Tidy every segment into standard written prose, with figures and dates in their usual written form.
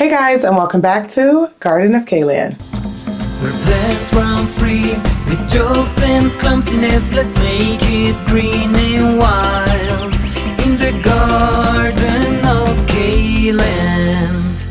Hey guys, and welcome back to Garden of Kaylin. Where plants run free with jokes and clumsiness. Let's make it green and wild in the Garden of Kaylin.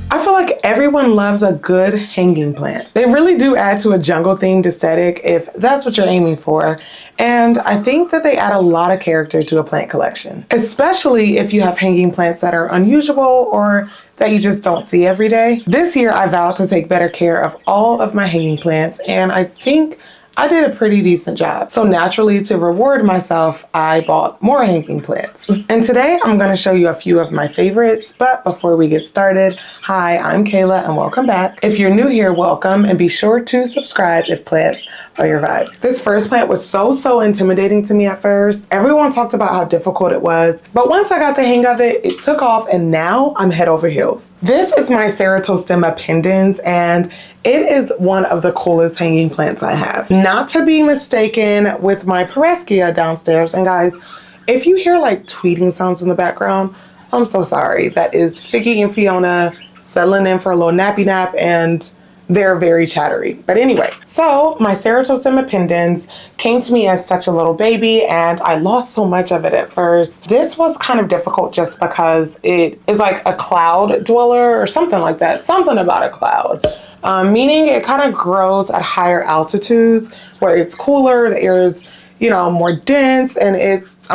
I feel like everyone loves a good hanging plant. They really do add to a jungle-themed aesthetic if that's what you're aiming for. And I think that they add a lot of character to a plant collection, especially if you have hanging plants that are unusual or that you just don't see every day. This year, I vowed to take better care of all of my hanging plants, and I think I did a pretty decent job. So naturally, to reward myself, I bought more hanging plants. And today I'm gonna show you a few of my favorites, but before we get started, hi, I'm Kayla and welcome back. If you're new here, welcome, and be sure to subscribe if plants are your vibe. This first plant was so intimidating to me at first. Everyone talked about how difficult it was, but once I got the hang of it, it took off and now I'm head over heels. This is my Ceratostema pendens, and it is one of the coolest hanging plants I have. Not to be mistaken with my Huperzia downstairs. And guys, if you hear like tweeting sounds in the background, I'm so sorry. That is Figgy and Fiona settling in for a little nappy nap, and they're very chattery. But anyway, so my Ceratostema pendens came to me as such a little baby, and I lost so much of it at first. This was kind of difficult just because it is like a cloud dweller or something like that. Something about a cloud. Meaning it kind of grows at higher altitudes where it's cooler, the air is, more dense, and it's,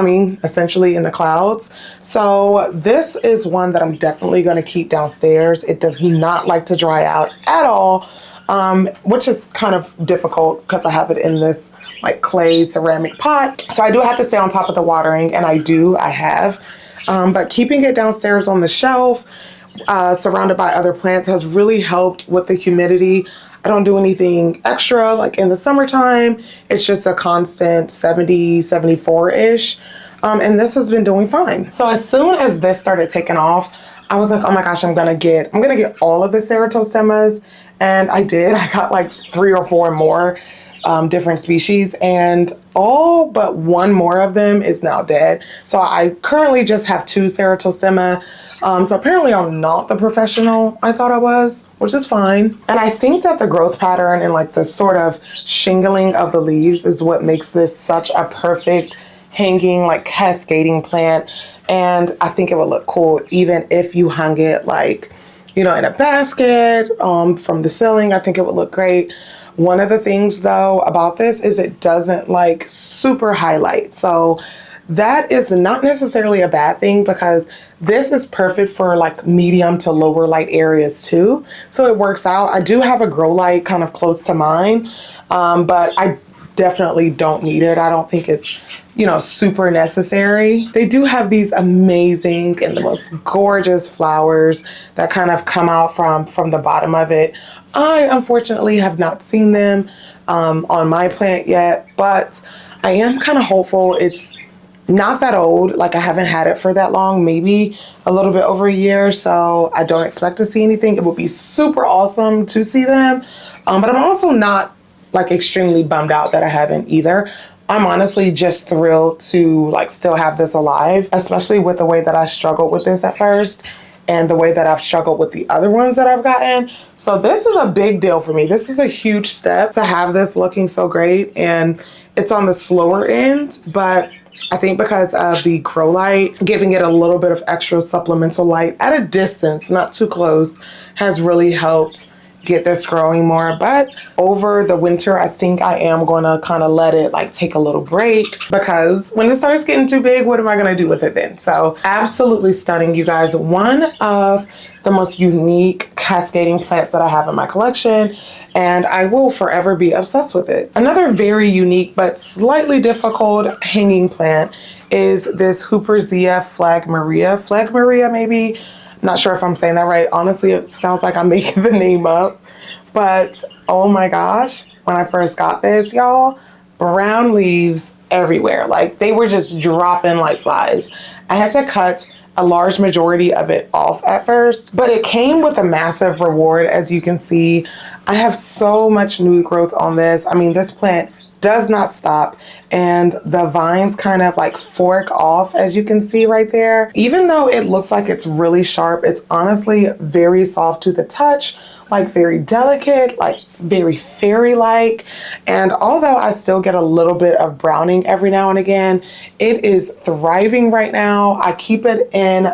essentially in the clouds. So this is one that I'm definitely going to keep downstairs. It does not like to dry out at all, which is kind of difficult because I have it in this like clay ceramic pot. So I do have to stay on top of the watering, and I have. But keeping it downstairs on the shelf, surrounded by other plants, has really helped with the humidity. I don't do anything extra like in the summertime. It's just a constant 70, 74-ish. And this has been doing fine. So as soon as this started taking off, I was like, oh my gosh, I'm gonna get all of the Ceratostemas. And I did. I got like 3 or 4 more different species, and all but one more of them is now dead. So I currently just have 2 Ceratostema. So apparently I'm not the professional I thought I was, which is fine. And I think that the growth pattern and like the sort of shingling of the leaves is what makes this such a perfect hanging, like cascading plant. And I think it would look cool even if you hung it like, in a basket from the ceiling. I think it would look great. One of the things though about this is it doesn't like super highlight. So that is not necessarily a bad thing because this is perfect for like medium to lower light areas too. So it works out. I do have a grow light kind of close to mine, but I definitely don't need it. I don't think it's, super necessary. They do have these amazing and the most gorgeous flowers that kind of come out from the bottom of it. I unfortunately have not seen them on my plant yet, but I am kind of hopeful. It's not that old, like I haven't had it for that long, maybe a little bit over a year, so I don't expect to see anything. It would be super awesome to see them, but I'm also not like extremely bummed out that I haven't either. I'm honestly just thrilled to like still have this alive, especially with the way that I struggled with this at first and the way that I've struggled with the other ones that I've gotten. So this is a big deal for me. This is a huge step to have this looking so great, and it's on the slower end, but I think because of the grow light, giving it a little bit of extra supplemental light at a distance, not too close, has really helped get this growing more. But over the winter, I think I am going to kind of let it like take a little break, because when it starts getting too big, what am I going to do with it then? So absolutely stunning, you guys. One of the most unique cascading plants that I have in my collection, and I will forever be obsessed with it. Another very unique but slightly difficult hanging plant is this Huperzia Phlegmaria maybe. Not sure if I'm saying that right. Honestly, it sounds like I'm making the name up. But oh my gosh, when I first got this, y'all, brown leaves everywhere. Like they were just dropping like flies. I had to cut a large majority of it off at first, but it came with a massive reward. As you can see, I have so much new growth on this. This plant does not stop. And the vines kind of like fork off, as you can see right there. Even though it looks like it's really sharp, it's honestly very soft to the touch, like very delicate, like very fairy-like. And although I still get a little bit of browning every now and again, it is thriving right now. I keep it in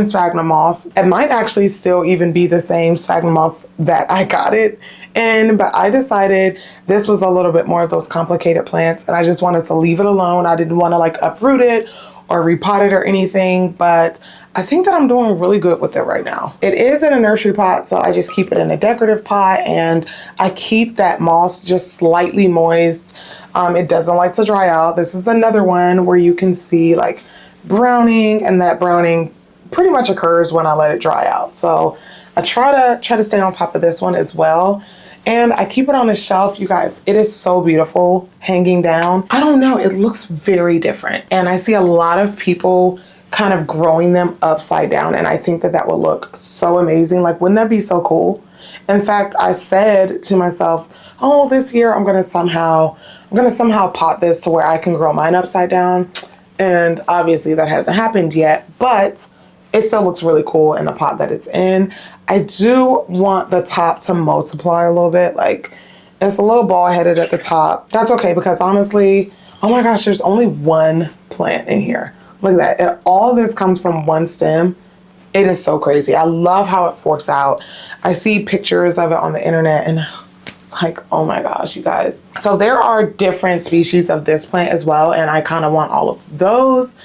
sphagnum moss. It might actually still even be the same sphagnum moss that I got it in, but I decided this was a little bit more of those complicated plants and I just wanted to leave it alone. I didn't want to like uproot it or repot it or anything, but I think that I'm doing really good with it right now. It is in a nursery pot, so I just keep it in a decorative pot and I keep that moss just slightly moist. It doesn't like to dry out. This is another one where you can see like browning, and that browning pretty much occurs when I let it dry out. So I try to stay on top of this one as well. And I keep it on a shelf, you guys. It is so beautiful hanging down. I don't know, it looks very different. And I see a lot of people kind of growing them upside down. And I think that that would look so amazing. Like, wouldn't that be so cool? In fact, I said to myself, oh, this year I'm gonna somehow pot this to where I can grow mine upside down. And obviously that hasn't happened yet, but it still looks really cool in the pot that it's in. I do want the top to multiply a little bit. Like, it's a little bald-headed at the top. That's okay, because honestly, oh my gosh, there's only one plant in here. Look at that. And all this comes from one stem. It is so crazy. I love how it forks out. I see pictures of it on the internet and like, oh my gosh, you guys. So there are different species of this plant as well, and I kind of want all of those.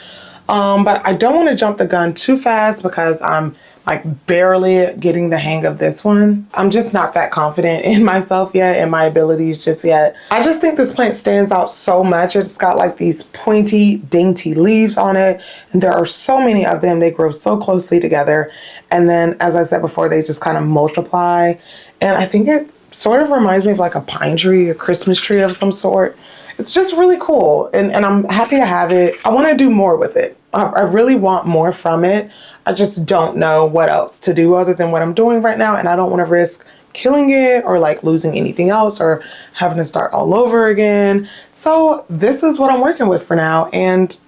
But I don't want to jump the gun too fast because I'm like barely getting the hang of this one. I'm just not that confident in myself yet, and my abilities just yet. I just think this plant stands out so much. It's got like these pointy, dainty leaves on it, and there are so many of them. They grow so closely together. And then, as I said before, they just kind of multiply. And I think it sort of reminds me of like a pine tree, a Christmas tree of some sort. It's just really cool, and I'm happy to have it. I want to do more with it. I really want more from it. I just don't know what else to do other than what I'm doing right now, and I don't want to risk killing it or like losing anything else or having to start all over again. So this is what I'm working with for now, and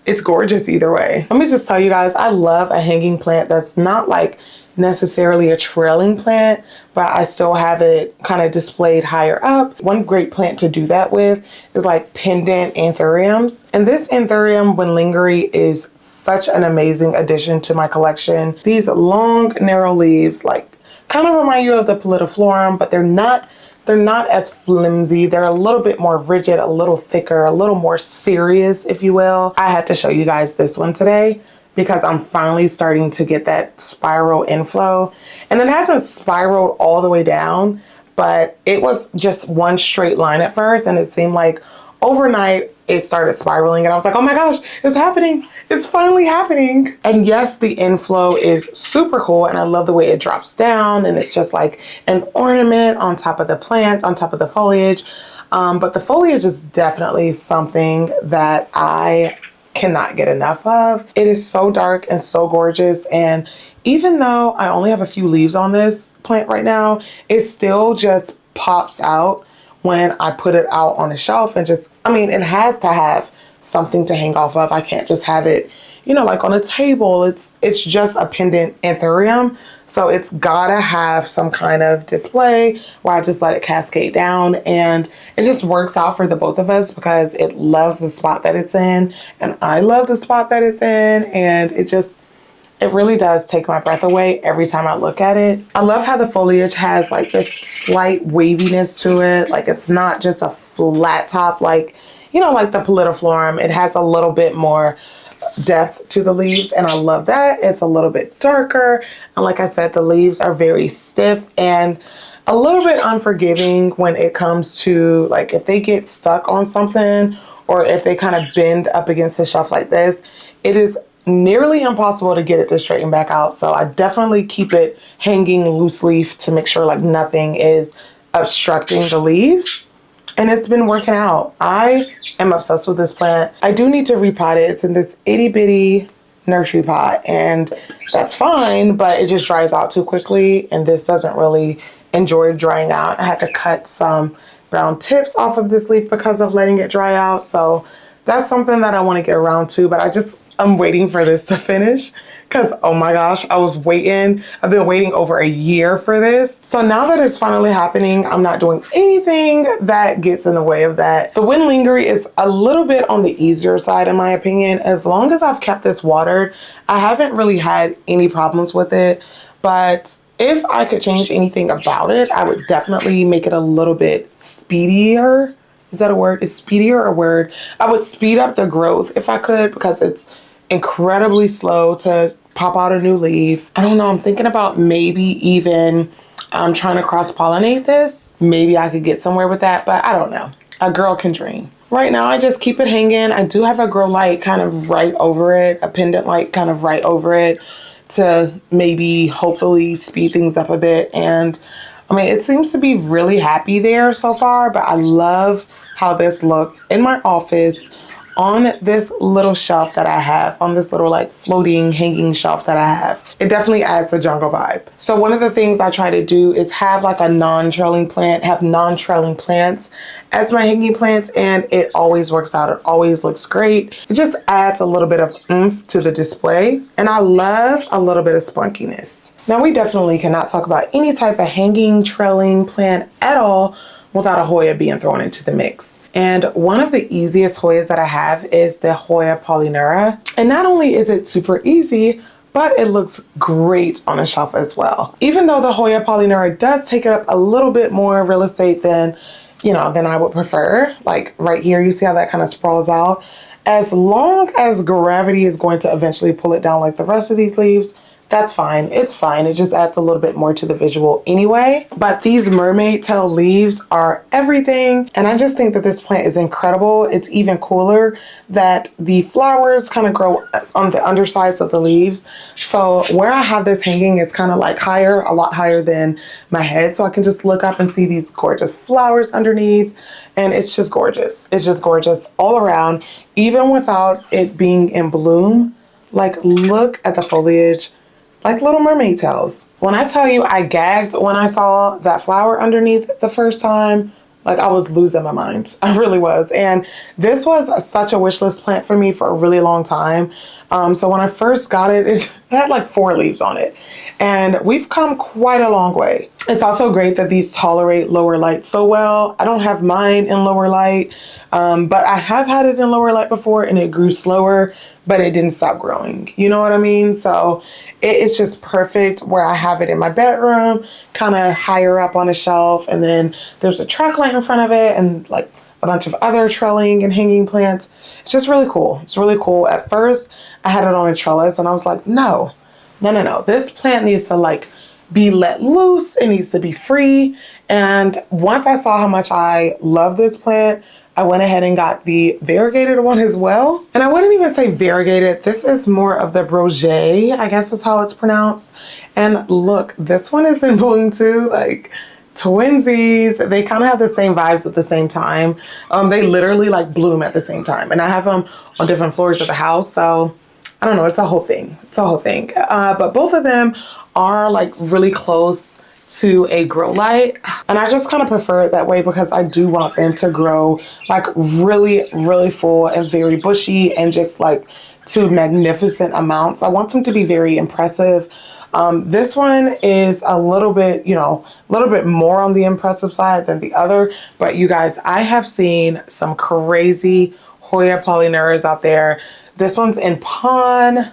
it's gorgeous either way. Let me just tell you guys, I love a hanging plant that's not like necessarily a trailing plant, but I still have it kind of displayed higher up. One great plant to do that with is like pendant anthuriums. And this Anthurium wendlingeri is such an amazing addition to my collection. These long, narrow leaves like kind of remind you of the philodendron, but they're not as flimsy. They're a little bit more rigid, a little thicker, a little more serious, if you will. I had to show you guys this one today because I'm finally starting to get that spiral inflow. And it hasn't spiraled all the way down, but it was just one straight line at first, and it seemed like overnight it started spiraling, and I was like, oh my gosh, it's happening. It's finally happening. And yes, the inflow is super cool, and I love the way it drops down, and it's just like an ornament on top of the plant, on top of the foliage. But the foliage is definitely something that I cannot get enough of. It is so dark and so gorgeous, and even though I only have a few leaves on this plant right now, it still just pops out when I put it out on the shelf. And just, I mean, it has to have something to hang off of. I can't just have it, you know, like on a table. It's just a pendant anthurium, so it's gotta have some kind of display where I just let it cascade down, and it just works out for the both of us because it loves the spot that it's in, and I love the spot that it's in, and it really does take my breath away every time I look at it. I love how the foliage has like this slight waviness to it. Like, it's not just a flat top like, you know, like the philodendron. It has a little bit more depth to the leaves, and I love that. It's a little bit darker, and like I said, the leaves are very stiff and a little bit unforgiving when it comes to like if they get stuck on something or if they kind of bend up against the shelf like this. It is nearly impossible to get it to straighten back out, so I definitely keep it hanging loose leaf to make sure like nothing is obstructing the leaves. And it's been working out. I am obsessed with this plant. I do need to repot it. It's in this itty bitty nursery pot, and that's fine, but it just dries out too quickly, and this doesn't really enjoy drying out. I had to cut some brown tips off of this leaf because of letting it dry out. So that's something that I want to get around to, but I'm waiting for this to finish because, oh my gosh, I've been waiting over a year for this. So now that it's finally happening, I'm not doing anything that gets in the way of that. The wendlingeri is a little bit on the easier side in my opinion. As long as I've kept this watered, I haven't really had any problems with it, but if I could change anything about it, I would definitely make it a little bit speedier. Is that a word? Is speedier a word? I would speed up the growth if I could, because it's incredibly slow to pop out a new leaf. I don't know. I'm thinking about maybe even trying to cross-pollinate this. Maybe I could get somewhere with that, but I don't know. A girl can dream. Right now, I just keep it hanging. I do have a grow light kind of right over it, a pendant light kind of right over it to maybe hopefully speed things up a bit. And I mean, it seems to be really happy there so far, but I love how this looks in my office on this little shelf that I have, on this little like floating hanging shelf that I have. It definitely adds a jungle vibe. So one of the things I try to do is have like a non-trailing plant, have non-trailing plants as my hanging plants, and it always works out. It always looks great. It just adds a little bit of oomph to the display, and I love a little bit of spunkiness. Now we definitely cannot talk about any type of hanging trailing plant at all without a Hoya being thrown into the mix. And one of the easiest Hoyas that I have is the Hoya polyneura. And not only is it super easy, but it looks great on a shelf as well. Even though the Hoya polyneura does take up a little bit more real estate than I would prefer. Like right here, you see how that kind of sprawls out. As long as gravity is going to eventually pull it down like the rest of these leaves, that's fine. It's fine. It just adds a little bit more to the visual anyway. But these mermaid tail leaves are everything. And I just think that this plant is incredible. It's even cooler that the flowers kind of grow on the undersides of the leaves. So where I have this hanging is kind of like higher, a lot higher than my head. So I can just look up and see these gorgeous flowers underneath. And it's just gorgeous. It's just gorgeous all around, even without it being in bloom. Like, look at the foliage. Like little mermaid tails. When I tell you I gagged when I saw that flower underneath the first time, like I was losing my mind. I really was. And this was such a wish list plant for me for a really long time. So when I first got it, it had like 4 leaves on it. And we've come quite a long way. It's also great that these tolerate lower light so well. I don't have mine in lower light, but I have had it in lower light before and it grew slower, but it didn't stop growing. You know what I mean? So it's just perfect where I have it in my bedroom, kind of higher up on a shelf. And then there's a track light in front of it and like a bunch of other trailing and hanging plants. It's just really cool. It's really cool. At first I had it on a trellis and I was like, no. This plant needs to like be let loose. It needs to be free. And once I saw how much I love this plant, I went ahead and got the variegated one as well. And I wouldn't even say variegated. This is more of the brochet, I guess is how it's pronounced. And look, this one is in bloom too, like twinsies. They kind of have the same vibes at the same time. They literally like bloom at the same time. And I have them on different floors of the house. So I don't know, it's a whole thing. It's a whole thing. But both of them are like really close to a grow light, and I just kind of prefer it that way because I do want them to grow like really full and very bushy and just like to magnificent amounts. I want them to be very impressive. This one is a little bit, a little bit more on the impressive side than the other, but you guys, I have seen some crazy Hoya polyneuras out there. This one's in pond,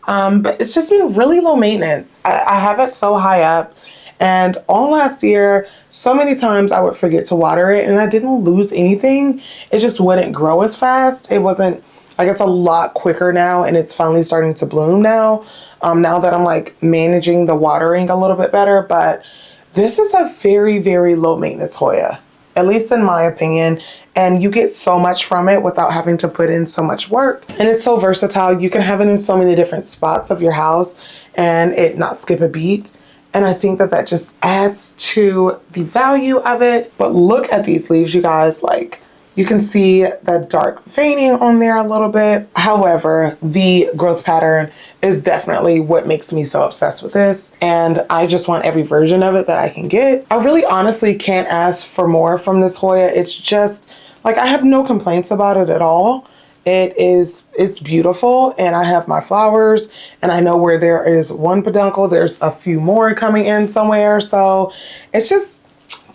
but it's just been really low maintenance. I have it so high up. And all last year, so many times I would forget to water it and I didn't lose anything. It just wouldn't grow as fast. It wasn't, like it's a lot quicker now and it's finally starting to bloom now. Now that I'm like managing the watering a little bit better, but this is a very low maintenance Hoya, at least in my opinion. And you get so much from it without having to put in so much work. And it's so versatile. You can have it in so many different spots of your house and it not skip a beat. And I think that that just adds to the value of it. But look at these leaves, you guys. Like, You can see the dark veining on there a little bit. However, the growth pattern is definitely what makes me so obsessed with this. And I just want every version of it that I can get. I really honestly can't ask for more from this Hoya. It's just like, I have no complaints about it at all. It's beautiful, and I have my flowers, and I know where there is one peduncle, there's a few more coming in somewhere. So it's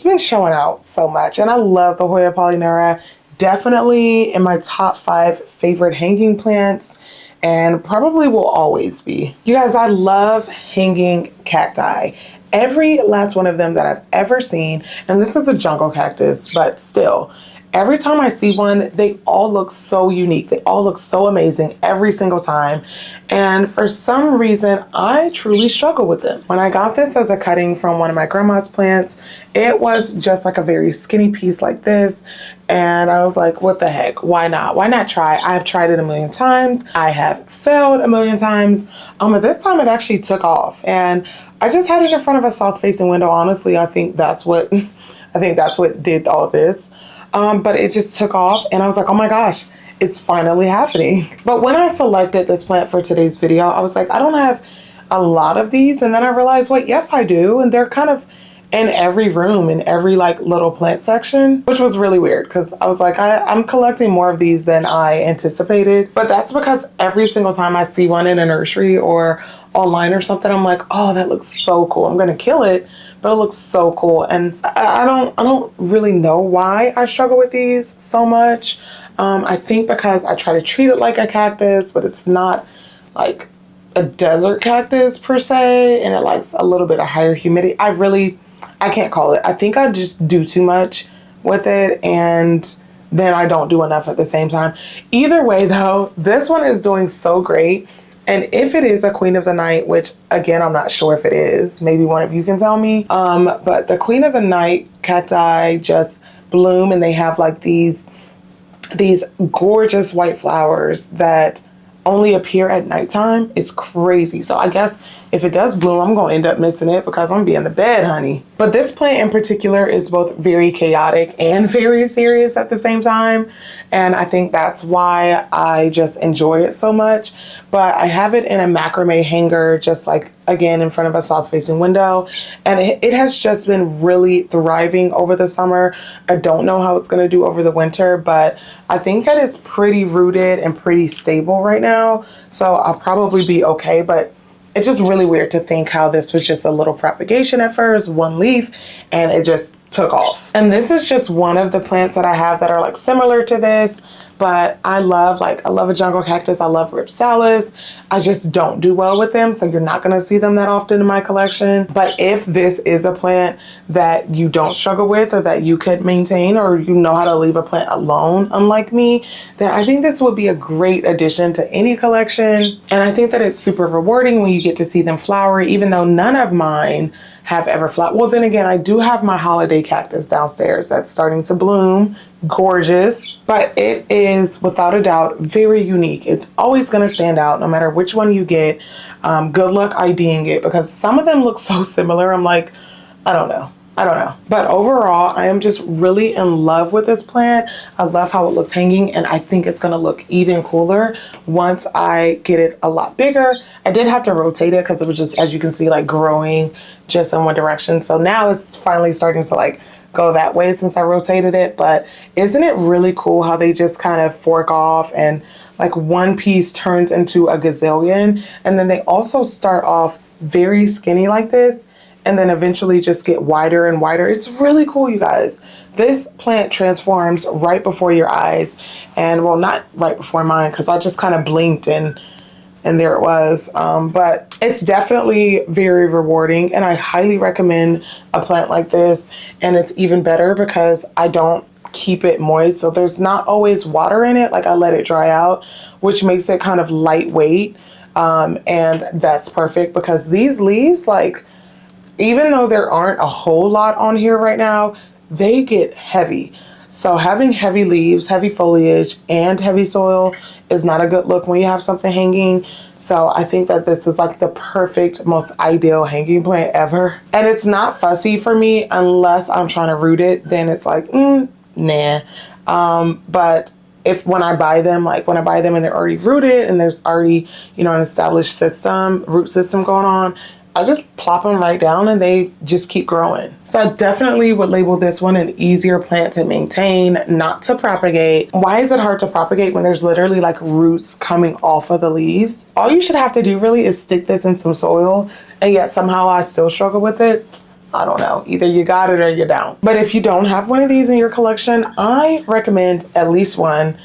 been showing out so much, and I love the Hoya polyneura. Definitely in my top 5 favorite hanging plants, and probably will always be. You guys, I love hanging cacti. Every last one of them that I've ever seen, and this is a jungle cactus, but still, every time I see one, they all look so unique. They all look so amazing every single time. And for some reason, I truly struggle with them. When I got this as a cutting from one of my grandma's plants, it was just like a very skinny piece like this. And I was like, what the heck? Why not? Why not try? I've tried it a million times. I have failed a million times. But this time it actually took off. And I just had it in front of a south-facing window. Honestly, I think that's what did all this. But it just took off, and I was like, oh my gosh, it's finally happening. But when I selected this plant for today's video, I was like, I don't have a lot of these. And then I realized, wait, yes, I do. And they're kind of in every room, in every like little plant section, which was really weird because I was like, I'm collecting more of these than I anticipated. But that's because every single time I see one in a nursery or online or something, I'm like, oh, that looks so cool. I'm going to kill it. But it looks so cool, and I don't really know why I struggle with these so much. I think because I try to treat it like a cactus, but it's not like a desert cactus per se, and it likes a little bit of higher humidity. I can't call it. I think I just do too much with it, and then I don't do enough at the same time. Either way though, this one is doing so great. And if it is a queen of the night, which again, I'm not sure if it is, maybe one of you can tell me. But the queen of the night cacti just bloom, and they have like these gorgeous white flowers that only appear at nighttime. It's crazy. So I guess if it does bloom, I'm going to end up missing it because I'm going to be in the bed, honey. But this plant in particular is both very chaotic and very serious at the same time. And I think that's why I just enjoy it so much. But I have it in a macrame hanger, just like, again, in front of a south-facing window. And it has just been really thriving over the summer. I don't know how it's going to do over the winter, but I think that it's pretty rooted and pretty stable right now. So I'll probably be okay. But it's just really weird to think how this was just a little propagation at first, one leaf, and it just took off. And this is just one of the plants that I have that are like similar to this. But I love a jungle cactus. I love ripsalis. I just don't do well with them, so you're not going to see them that often in my collection. But if this is a plant that you don't struggle with, or that you could maintain, or you know how to leave a plant alone, unlike me, then I think this would be a great addition to any collection. And I think that it's super rewarding when you get to see them flower, even though none of mine have ever flowered. Well, then again, I do have my holiday cactus downstairs that's starting to bloom. Gorgeous. But it is without a doubt very unique. It's always going to stand out no matter which one you get. Good luck IDing it because some of them look so similar. I'm like, I don't know. But overall, I am just really in love with this plant. I love how it looks hanging, and I think it's going to look even cooler once I get it a lot bigger. I did have to rotate it because it was just, as you can see, like growing just in one direction. So now it's finally starting to like go that way since I rotated it. But isn't it really cool how they just kind of fork off, and like one piece turns into a gazillion, and then they also start off very skinny like this, and then eventually just get wider and wider. It's really cool, you guys. This plant transforms right before your eyes. And well, not right before mine, because I just kind of blinked and there it was. But it's definitely very rewarding, and I highly recommend a plant like this. And it's even better because I don't keep it moist. So there's not always water in it. Like, I let it dry out, which makes it kind of lightweight. And that's perfect because these leaves, like, even though there aren't a whole lot on here right now, they get heavy. So having heavy leaves, heavy foliage, and heavy soil is not a good look when you have something hanging. So I think that this is like the perfect, most ideal hanging plant ever. And it's not fussy for me unless I'm trying to root it. Then it's like, nah. But when I buy them, like when I buy them and they're already rooted and there's already, an established root system going on, I just plop them right down and they just keep growing. So I definitely would label this one an easier plant to maintain, not to propagate. Why is it hard to propagate when there's literally like roots coming off of the leaves? All you should have to do really is stick this in some soil, and yet somehow I still struggle with it. I don't know. Either you got it or you don't. But if you don't have one of these in your collection, I recommend at least 1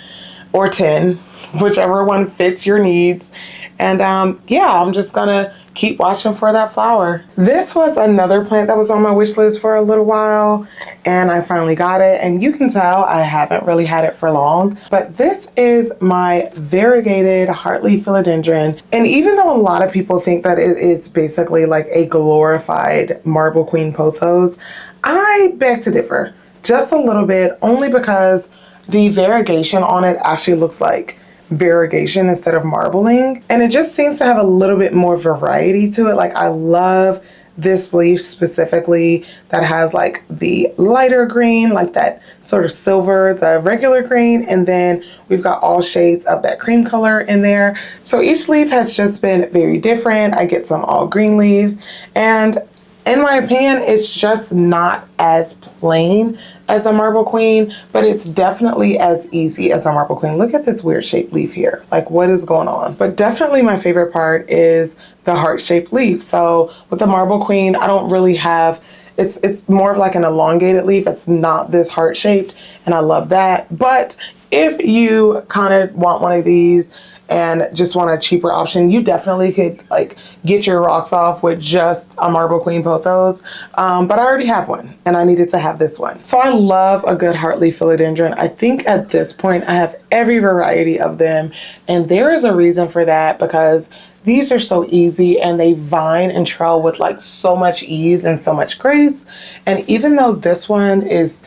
or 10, whichever one fits your needs. And yeah, I'm just gonna keep watching for that flower. This was another plant that was on my wish list for a little while, and I finally got it. And you can tell I haven't really had it for long, but this is my variegated heartleaf philodendron. And even though a lot of people think that it is basically like a glorified marble queen pothos, I beg to differ just a little bit, only because the variegation on it actually looks like variegation instead of marbling, and it just seems to have a little bit more variety to it. Like, I love this leaf specifically that has like the lighter green, like that sort of silver, the regular green, and then we've got all shades of that cream color in there. So each leaf has just been very different. I get some all green leaves, and in my opinion, it's just not as plain as a marble queen, but it's definitely as easy as a marble queen. Look at this weird shaped leaf here. Like, what is going on? But definitely my favorite part is the heart-shaped leaf. So with the marble queen, I don't really have, it's more of like an elongated leaf. It's not this heart-shaped, and I love that. But if you kind of want one of these and just want a cheaper option, you definitely could like get your rocks off with just a marble queen pothos. But I already have one and I needed to have this one. So I love a good heartleaf philodendron. I think at this point I have every variety of them, and there is a reason for that, because these are so easy and they vine and trail with like so much ease and so much grace. And even though this one is,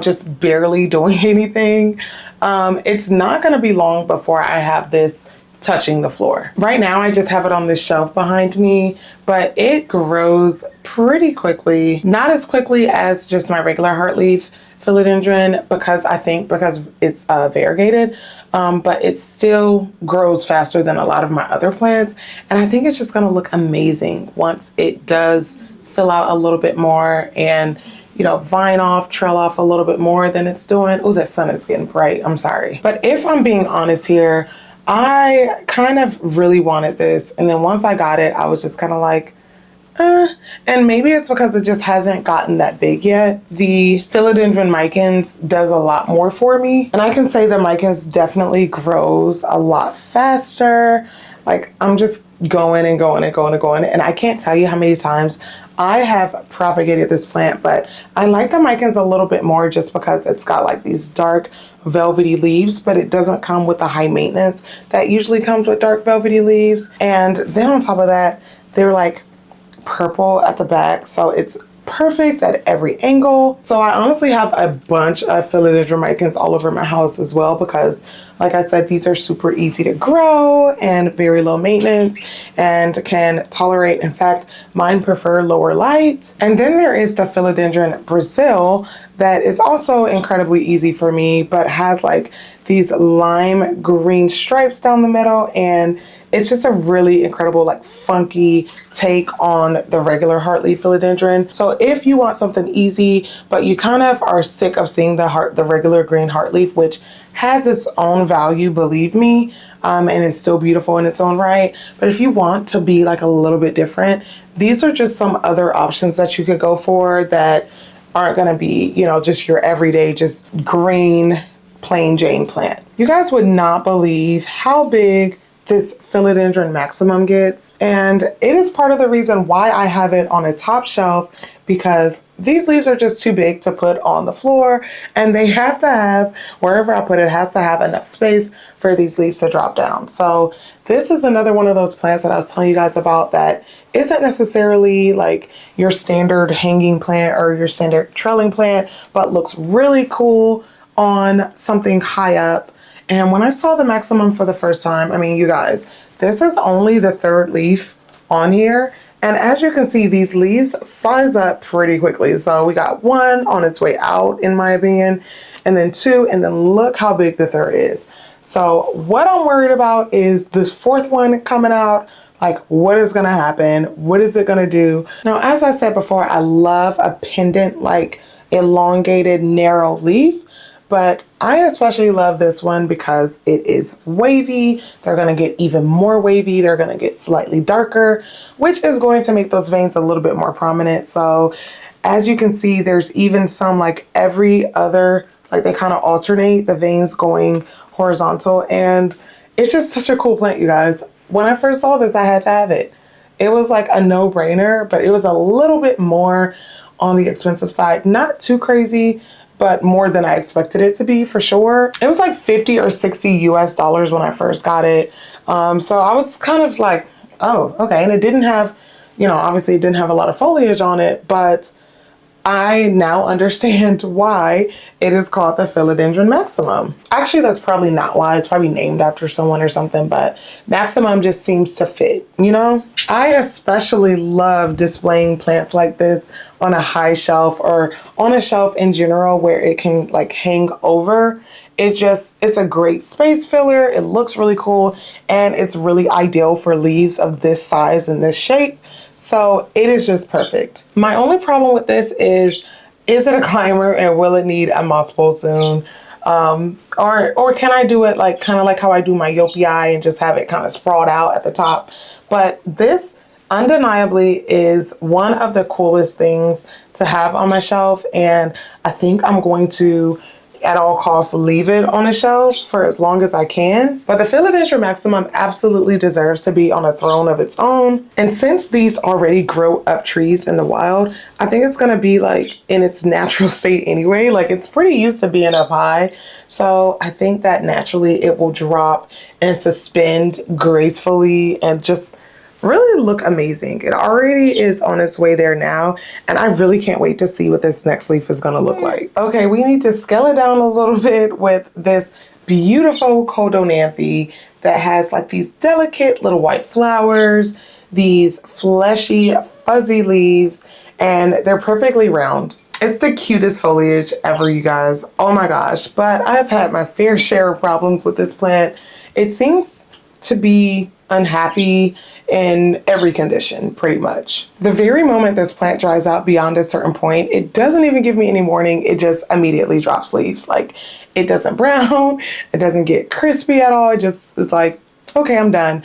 just barely doing anything, it's not going to be long before I have this touching the floor. Right now, I just have it on this shelf behind me, but it grows pretty quickly. Not as quickly as just my regular heartleaf philodendron, because it's variegated, but it still grows faster than a lot of my other plants. And I think it's just going to look amazing once it does fill out a little bit more and vine off, trail off a little bit more than it's doing. Oh, the sun is getting bright. I'm sorry. But if I'm being honest here, I kind of really wanted this. And then once I got it, I was just kind of like, and maybe it's because it just hasn't gotten that big yet. The philodendron micans does a lot more for me. And I can say the micans definitely grows a lot faster. Like, I'm just going and going and going and going. And I can't tell you how many times I have propagated this plant, but I like the micans a little bit more just because it's got like these dark velvety leaves, but it doesn't come with the high maintenance that usually comes with dark velvety leaves. And then on top of that, they're like purple at the back, so it's perfect at every angle. So I honestly have a bunch of philodendron micans all over my house as well, because like I said, these are super easy to grow and very low maintenance and can tolerate, in fact, mine prefer lower light. And then there is the philodendron Brazil that is also incredibly easy for me, but has like these lime green stripes down the middle, and it's just a really incredible, like funky take on the regular heartleaf philodendron. So if you want something easy, but you kind of are sick of seeing the regular green heartleaf, which has its own value, believe me, and it's still beautiful in its own right. But if you want to be like a little bit different, these are just some other options that you could go for that aren't gonna be, just your everyday, just green, plain Jane plant. You guys would not believe how big this philodendron maximum gets, and it is part of the reason why I have it on a top shelf, because these leaves are just too big to put on the floor, and they have to have, wherever I put it, has to have enough space for these leaves to drop down. So this is another one of those plants that I was telling you guys about that isn't necessarily like your standard hanging plant or your standard trailing plant, but looks really cool on something high up. And when I saw the maximum for the first time, I mean, you guys, this is only the third leaf on here. And as you can see, these leaves size up pretty quickly. So we got one on its way out, in my opinion. and then 2, and then look how big the 3rd is. So what I'm worried about is this 4th one coming out. Like, what is gonna happen? What is it gonna do? Now, as I said before, I love a pendant, like elongated, narrow leaf, but I especially love this one because it is wavy. They're gonna get even more wavy. They're gonna get slightly darker, which is going to make those veins a little bit more prominent. So as you can see, there's even some like every other, like they kind of alternate the veins going horizontal, and it's just such a cool plant, you guys. When I first saw this, I had to have it. It was like a no-brainer, but it was a little bit more on the expensive side. Not too crazy, but more than I expected it to be for sure. It was like 50 or 60 US dollars when I first got it. So I was kind of like, oh, okay. And it didn't have, you know, obviously it didn't have a lot of foliage on it, but I now understand why it is called the Philodendron maximum. Actually, that's probably not why. It's probably named after someone or something, but maximum just seems to fit, you know? I especially love displaying plants like this on a high shelf or on a shelf in general where it can like hang over. It's a great space filler. It looks really cool, and it's really ideal for leaves of this size and this shape. So it is just perfect. My only problem with this is it a climber and will it need a moss pole soon? Or can I do it like kind of like how I do my Yopii and just have it kind of sprawled out at the top? But this undeniably is one of the coolest things to have on my shelf, and I think I'm going to at all costs leave it on a shelf for as long as I can. But the Philodendron maximum absolutely deserves to be on a throne of its own. And since these already grow up trees in the wild, I think it's gonna be like in its natural state anyway. Like it's pretty used to being up high. So I think that naturally it will drop and suspend gracefully and just really look amazing. It already is on its way there now, and I really can't wait to see what this next leaf is gonna look like. Okay, we need to scale it down a little bit with this beautiful Codonanthe that has like these delicate little white flowers, these fleshy, fuzzy leaves, and they're perfectly round. It's the cutest foliage ever, you guys. Oh my gosh, but I've had my fair share of problems with this plant. It seems to be unhappy in every condition, pretty much. The very moment this plant dries out beyond a certain point, it doesn't even give me any warning. It just immediately drops leaves. Like it doesn't brown, it doesn't get crispy at all. It just is like, okay, I'm done.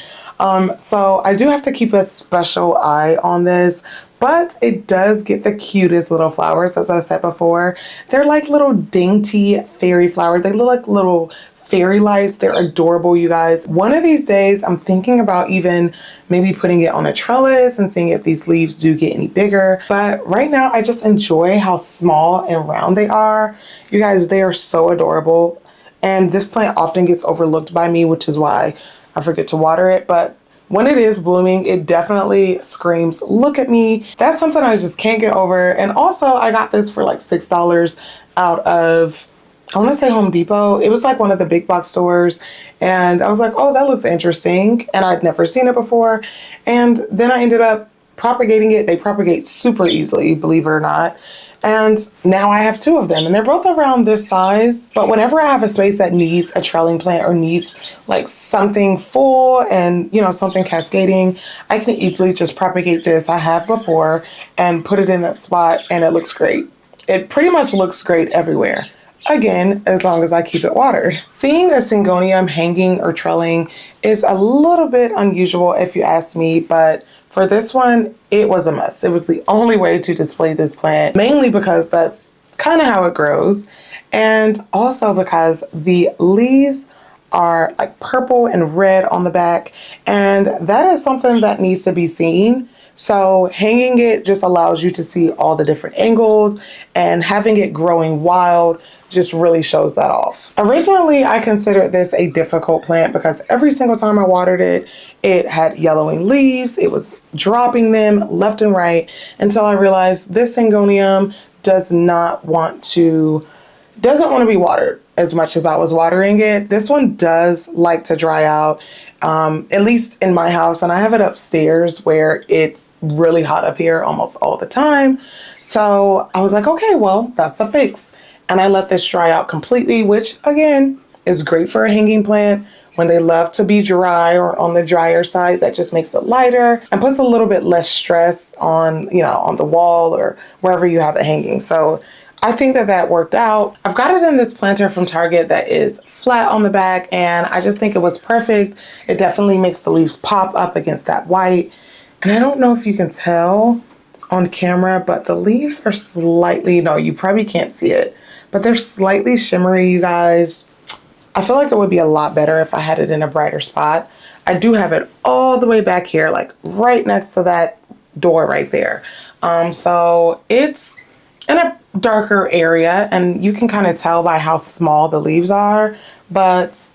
So I do have to keep a special eye on this, but it does get the cutest little flowers, as I said before. They're like little dainty fairy flowers. They look like little fairy lights. They're adorable, you guys. One of these days, I'm thinking about even maybe putting it on a trellis and seeing if these leaves do get any bigger. But right now, I just enjoy how small and round they are. You guys, they are so adorable. And this plant often gets overlooked by me, which is why I forget to water it. But when it is blooming, it definitely screams, look at me. That's something I just can't get over. And also, I got this for like $6 out of, I want to say Home Depot. It was like one of the big box stores. And I was like, oh, that looks interesting. And I'd never seen it before. And then I ended up propagating it. They propagate super easily, believe it or not. And now I have 2 of them, and they're both around this size. But whenever I have a space that needs a trelling plant or needs like something full and, you know, something cascading, I can easily just propagate this. I have before and put it in that spot, and it looks great. It pretty much looks great everywhere. Again, as long as I keep it watered. Seeing a Syngonium hanging or trelling is a little bit unusual if you ask me, but for this one, it was a must. It was the only way to display this plant, mainly because that's kind of how it grows, and also because the leaves are like purple and red on the back, and that is something that needs to be seen. So hanging it just allows you to see all the different angles, and having it growing wild just really shows that off. Originally, I considered this a difficult plant because every single time I watered it, it had yellowing leaves. It was dropping them left and right until I realized this Syngonium doesn't want to be watered as much as I was watering it. This one does like to dry out, at least in my house, and I have it upstairs where it's really hot up here almost all the time. So I was like, okay, well, that's the fix. and I let this dry out completely, which again is great for a hanging plant. When they love to be dry or on the drier side, that just makes it lighter and puts a little bit less stress on, on the wall or wherever you have it hanging. So I think that that worked out. I've got it in this planter from Target that is flat on the back, and I just think it was perfect. It definitely makes the leaves pop up against that white. And I don't know if you can tell on camera, but the leaves are slightly, no, you probably can't see it, but they're slightly shimmery, you guys. I feel like it would be a lot better if I had it in a brighter spot. I do have it all the way back here, like right next to that door right there. So it's in a darker area, and you can kind of tell by how small the leaves are. But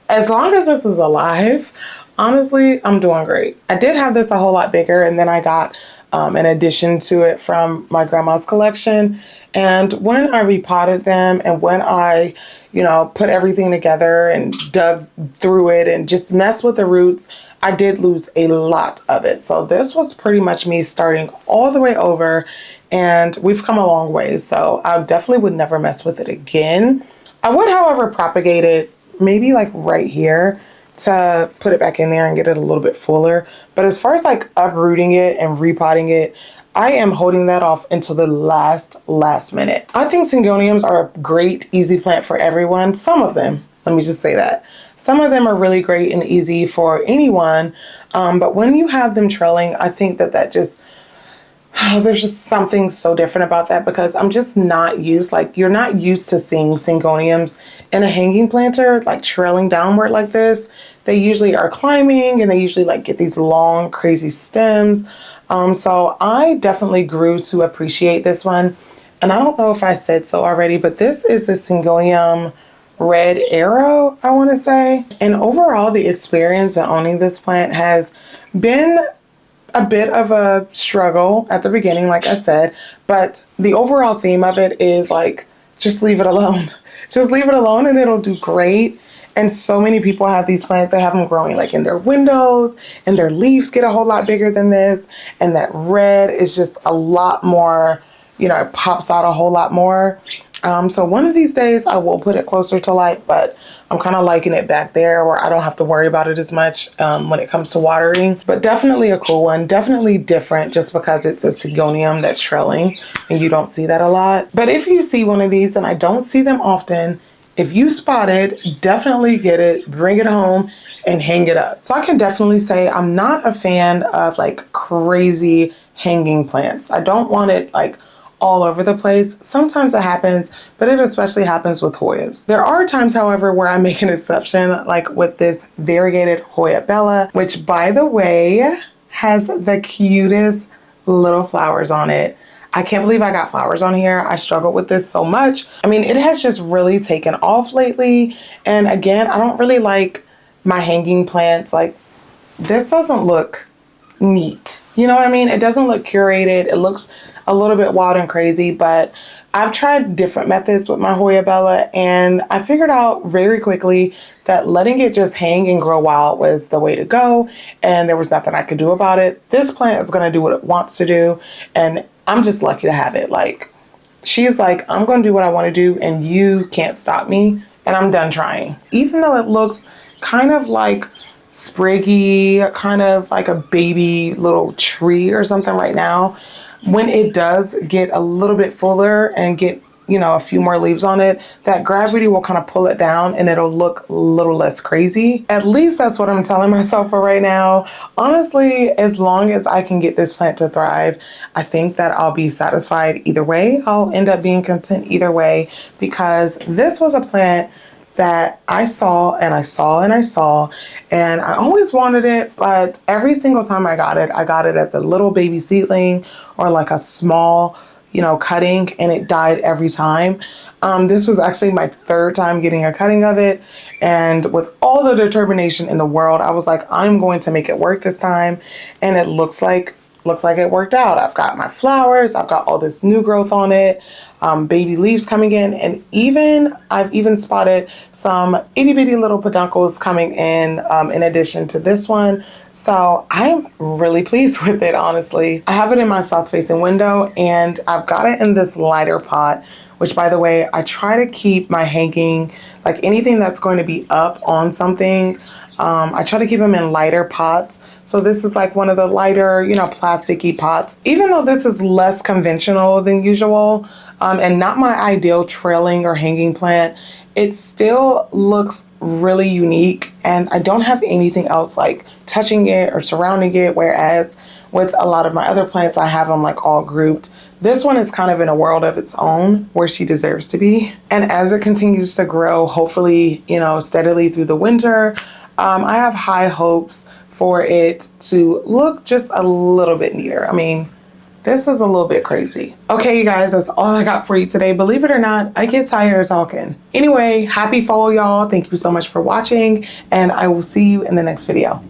as long as this is alive, honestly, I'm doing great. I did have this a whole lot bigger, and then I got an addition to it from my grandma's collection. And when I repotted them and when I, put everything together and dug through it and just messed with the roots, I did lose a lot of it. So this was pretty much me starting all the way over, and we've come a long way. So I definitely would never mess with it again. I would, however, propagate it maybe like right here to put it back in there and get it a little bit fuller. But as far as like uprooting it and repotting it, I am holding that off until the last minute. I think Syngoniums are a great, easy plant for everyone. Some of them, let me just say that. Some of them are really great and easy for anyone. But when you have them trailing, I think that just, there's just something so different about that, because I'm just not used, like you're not used to seeing Syngoniums in a hanging planter, like trailing downward like this. They usually are climbing, and they usually like get these long, crazy stems. So I definitely grew to appreciate this one. And I don't know if I said so already, but this is the Syngonium Red Arrow, I want to say. And overall, the experience in owning this plant has been a bit of a struggle at the beginning, like I said, but the overall theme of it is like, just leave it alone. Just leave it alone and it'll do great. And so many people have these plants, they have them growing like in their windows, and their leaves get a whole lot bigger than this. And that red is just a lot more, it pops out a whole lot more. So one of these days I will put it closer to light, but I'm kind of liking it back there where I don't have to worry about it as much when it comes to watering. But definitely a cool one, definitely different just because it's a Syngonium that's trailing and you don't see that a lot. But if you see one of these, and I don't see them often, if you spot it, definitely get it, bring it home, and hang it up. So I can definitely say I'm not a fan of like crazy hanging plants. I don't want it like all over the place. Sometimes it happens, but it especially happens with Hoyas. There are times, however, where I make an exception, like with this variegated Hoya Bella, which by the way, has the cutest little flowers on it. I can't believe I got flowers on here. I struggled with this so much. I mean, it has just really taken off lately. And again, I don't really like my hanging plants. Like, this doesn't look neat. You know what I mean? It doesn't look curated. It looks a little bit wild and crazy, but I've tried different methods with my Hoya Bella, and I figured out very quickly that letting it just hang and grow wild was the way to go, and there was nothing I could do about it. This plant is going to do what it wants to do, and I'm just lucky to have it. Like, she's like, I'm going to do what I want to do, and you can't stop me, and I'm done trying. Even though it looks kind of like spriggy, kind of like a baby little tree or something right now, when it does get a little bit fuller and get, a few more leaves on it, that gravity will kind of pull it down and it'll look a little less crazy. At least that's what I'm telling myself for right now. Honestly, as long as I can get this plant to thrive, I think that I'll be satisfied either way. I'll end up being content either way, because this was a plant that I saw and I saw and I saw, and I always wanted it, but every single time I got it as a little baby seedling or like a small, cutting, and it died every time. This was actually my third time getting a cutting of it, and with all the determination in the world, I was like, I'm going to make it work this time, and it looks like it worked out. I've got my flowers, I've got all this new growth on it, baby leaves coming in, and I've even spotted some itty bitty little peduncles coming in addition to this one. So I'm really pleased with it, honestly. I have it in my south facing window, and I've got it in this lighter pot which by the way, I try to keep my hanging, like anything that's going to be up on something, I try to keep them in lighter pots. So this is like one of the lighter, you know, plasticky pots. Even though this is less conventional than usual, and not my ideal trailing or hanging plant, it still looks really unique, and I don't have anything else like touching it or surrounding it, whereas with a lot of my other plants, I have them like all grouped. This one is kind of in a world of its own where she deserves to be. And as it continues to grow, hopefully, you know, steadily through the winter, I have high hopes for it to look just a little bit neater. I mean, this is a little bit crazy. Okay, you guys, that's all I got for you today. Believe it or not, I get tired of talking. Anyway, happy fall, y'all. Thank you so much for watching, and I will see you in the next video.